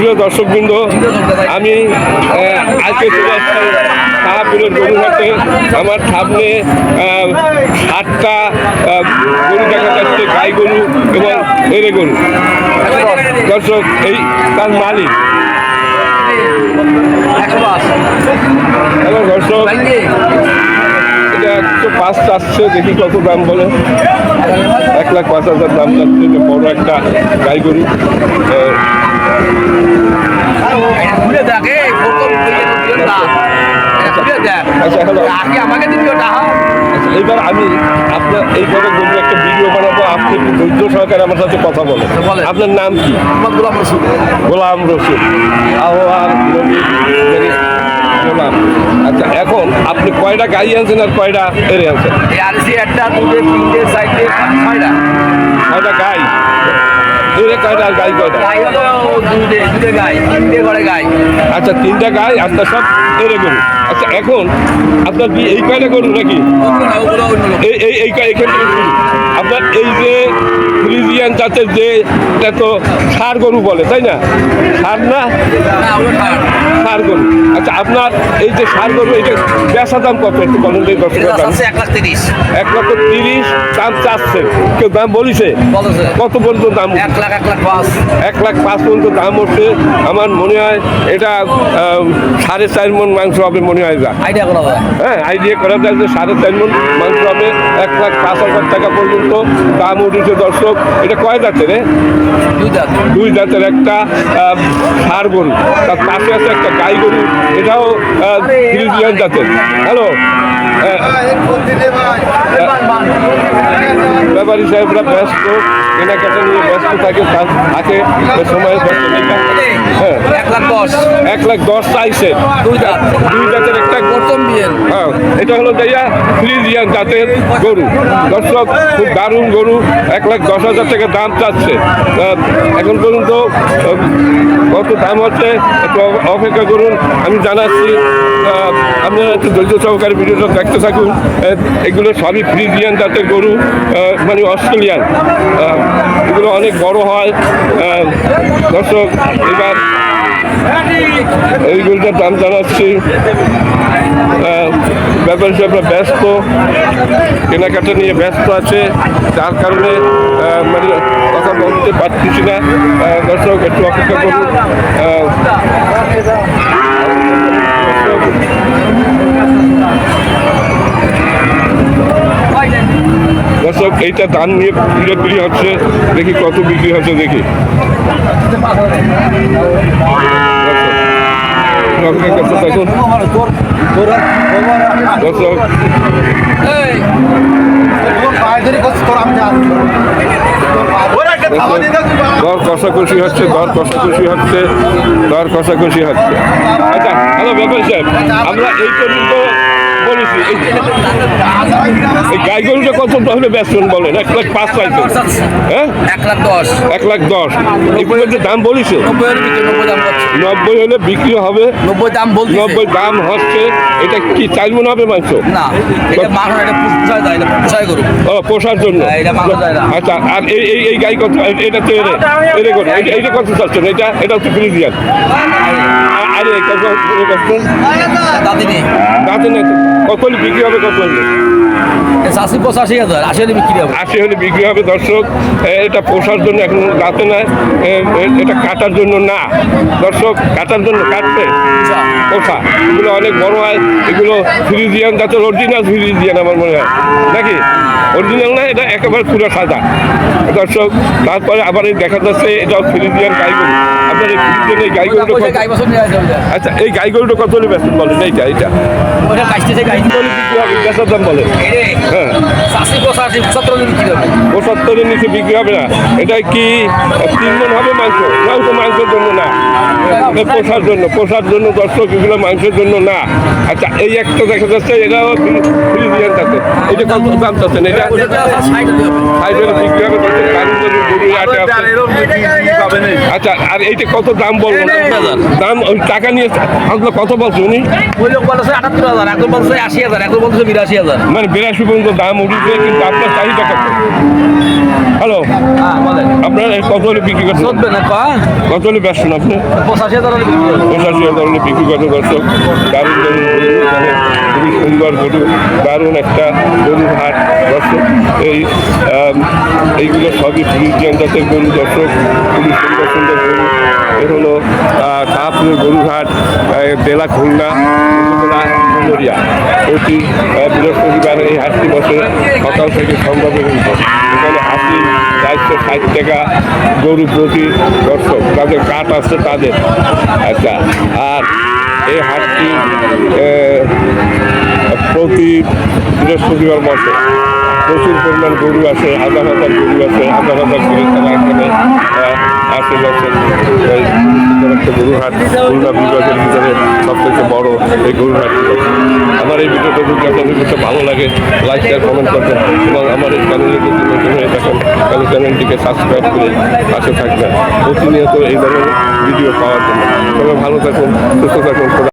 সুপ্রিয় দর্শকবৃন্দ, আমি আজকে চলে আসছি শাহপুরের গরুহাটে। আমার সামনে 7টা গরু দেখা যাচ্ছে, গাই গরু এবং এড়ে গরু। দর্শক, এই তার মালিক। হ্যালো দর্শক, এটা 105 চাচ্ছে, দেখি কত দাম বলে। 1,05,000 দাম চাচ্ছে, যে বড় একটা গাই গরু। এইবার আমি আপনার এইভাবে বলবো, একটা ভিডিও বানাবো, আপনি একটু ধৈর্য সহকারে আমার সাথে কথা বলেন। আপনার নাম কি? গোলাম রসুল। গোলাম রসুল। গোলাম, আচ্ছা, এখন আপনি কয়টা গাই আনছেন আর কয়টা এড়ে আনছেন? একটা, দুটো, তিনটে, চারটে, 6টা। 6টা গাই। এড়ে কয়টা আর গাই কয়টা? গাই হলো দুটো গাই, 3টে করে গাই। আচ্ছা, 3টা গাই, আপনার সব এড়ে গরু। আচ্ছা, এখন আপনার কি এই কয়টা গরু নাকি? এইখান থেকে আপনার এই যে ফ্রিজিয়ান জাতের, যে এটা তো ষাঁড় গরু বলে, তাই না? ষাঁড় না, ষাঁড় গরু। আচ্ছা, আপনার এই যে ষাঁড় গরু, এটা বেচা দাম কত একটু বলেন? 1,30,000। 1,30,000 দাম চাচ্ছে, কেউ দাম বলিছে? কত পর্যন্ত দাম? 1,05,000। 1,05,000 পর্যন্ত দাম হচ্ছে। আমার মনে হয় এটা 4.5 মণ মাংস হবে মনে হয়। যা আইডিয়া করা যায়, হ্যাঁ, আইডিয়া করা যায় যে 4.5 মণ মাংস হবে। 1,05,000 টাকা পর্যন্ত দাম উঠেছে। দর্শক, এটা কয় জাতের? 2 জাতের একটা ষাঁড় গরু, তার পাশে আছে একটা গাই গরু, এটাও ফ্রিজিয়ান জাতের। হ্যালো, ব্যাপারী সাহেবরা ব্যস্ত, কেনাকাটা নিয়ে ব্যস্ত থাকে, সময় ব্যস্ত নেই। হ্যাঁ, 1,10,000 চাইছে। 2 জাত, 2 জাতের একটা প্রথম বিয়ের। হ্যাঁ, এটা হলো যাইয়া ফ্রিজিয়ান জাতের গরু। দর্শক, খুব দারুণ গরু। 1,10,000 টাকা দাম চাচ্ছে। এখন পর্যন্ত কত দাম হচ্ছে একটু অপেক্ষা করুন, আমি জানাচ্ছি। আপনারা একটু ধৈর্য সহকারে ভিডিওটা দেখতে থাকুন। এগুলো সবই ফ্রিজিয়ান জাতের গরু, মানে অস্ট্রেলিয়ান। এগুলো অনেক বড় হয়। দর্শক, এবার এই গরুটার দাম জানাচ্ছি। ব্যাপারী সাহেবরা ব্যস্ত, কেনাকাটা নিয়ে ব্যস্ত আছে, যার কারণে মানে কথা বলতে পারতেছি না। দর্শক, একটু অপেক্ষা করুন। দর্শক, এইটা দাম নিয়ে বিক্রি হচ্ছে, দেখি কত বিক্রি হচ্ছে, দেখি। দেখুন দর্শক, দর কষাকষি হচ্ছে, দর কষাকষি হচ্ছে, দর কষাকষি হচ্ছে। আচ্ছা, হ্যালো ব্যাপারী সাহেব, আমরা এই পর্যন্ত বলেছি, এই গাই গরুটা কত হলে বেচবেন বলেন? 1,05,000 চাইছে। হ্যাঁ, 1,10,000। এই পর্যন্ত দাম বলিছে? 90 হলে বিক্রি হবে। 90 দাম বলছে। 90 দাম হচ্ছে। এটা কি 4 মণ হবে মাংস? না, এটা মাংস, এটা পোষায় যায়, এটা পোষায় গরু। ও, পোষার জন্য। এটা মাংস যায় না। আচ্ছা, আর এই গাই কত? এটা তো এরে গরু, এইটা কত চাচ্ছেন? এটা হচ্ছে ফ্রিজিয়ান। আরে কত দাদি নেই, দাঁতে নেই। কত হলে বিক্রি হবে? কত হলে? 85,000, 80 হলে বিক্রি হবে। 80 হলে বিক্রি হবে। দর্শক, এটা পোষার জন্য, এখন দাঁতে না, এটা কাটার জন্য না। দর্শক, কাটার জন্য, কাটতে পোষা। এগুলো অনেক বড় হয়। এগুলো ফ্রিজিয়ান জাতের, অরিজিনাল ফ্রিজিয়ান আমার মনে হয়, নাকি? অরিজিনাল না, এটা একেবারে পুরো সাদা। দর্শক, তারপরে আবার এই দেখা যাচ্ছে এটাও ফ্রিজিয়ান গাই গরু। আপনার এই ফ্রিজিয়ান এই গাই গরুটা, আচ্ছা, এই গাই গরুটা কত হলে বেচবেন বলেন? এইটা বিক্রি হবে, বেচার দাম বলেন? হ্যাঁ, 75-এর নিচে বিক্রি হবে না। এটা কি 3 মণ হবে মাংস? মাংসের জন্য না, পোষার জন্য দর্শক, এগুলো মাংসের জন্য না। আচ্ছা, এই একটা দেখা যাচ্ছে, এটাও ফ্রিজিয়ান জাতের। এটা কত দাম চাচ্ছেন? এটা হাইড্রোল বিক্রি হবে কত? গরুর হাটে আছে। আচ্ছা, আর এইটা কত দাম বলবো? দাম ওই টাকা নিয়ে আসলে কত বলছে উনি? ওই লোক বলছে ৭৮,০০০, এখন বলছে ৮০,০০০, এখন বলছে ৮২,০০০। মানে ৮২ পর্যন্ত দাম উঠেছে, কিন্তু আপনার চাহিদা কত? হ্যালো, হ্যাঁ বলেন। আপনার কত হলে বিক্রি করছেন? চলবে না কা কত হলে বেচছেন আপনি? ৮৫,০০০ বিক্রি হবে। ৮৫,০০০ হলে বিক্রি করে দর্শক। দারুণ দারুণ গরু, মানে খুবই সুন্দর গরু, দারুণ একটা গরুর হাট দর্শক। এইগুলো সবই ফ্রিজিয়ান জাতের গরু দর্শক, খুবই সুন্দর সুন্দর গরু। এ হলো শাহপুরের গরুর হাট, জেলা খুলনা, উপজেলা ডুমুরিয়া। প্রতি বৃহস্পতিবার এই হাটটি বসে সকাল থেকে সন্ধ্যা পর্যন্ত। এখানে হাতি ৪৬০ টাকা গরু প্রতি দর্শক, তাদের কাঠ আছে তাদের। আচ্ছা, আর এই হাটটি প্রতি বৃহস্পতিবার বসে। প্রচুর পরিমাণ গরু আছে, হাজার হাজার গরু আছে, হাজার হাজার ক্রেতারা এখানে আসে যাচ্ছেন। এই সুন্দর একটা গরুর হাট খুলনা বিভাগের ভিতরে সবথেকে বড় এই গরুর হাটটি। আমার এই ভিডিওটা যদি আপনাদের কাছে ভালো লাগে, লাইক শেয়ার কমেন্ট করবেন, এবং আমার এই চ্যানেলে যদি নতুন হয়ে থাকেন তাহলে চ্যানেলটিকে সাবস্ক্রাইব করে পাশে থাকবেন প্রতিনিয়ত এই ধরনের ভিডিও পাওয়ার জন্য। তবে ভালো থাকুন, সুস্থ থাকুন।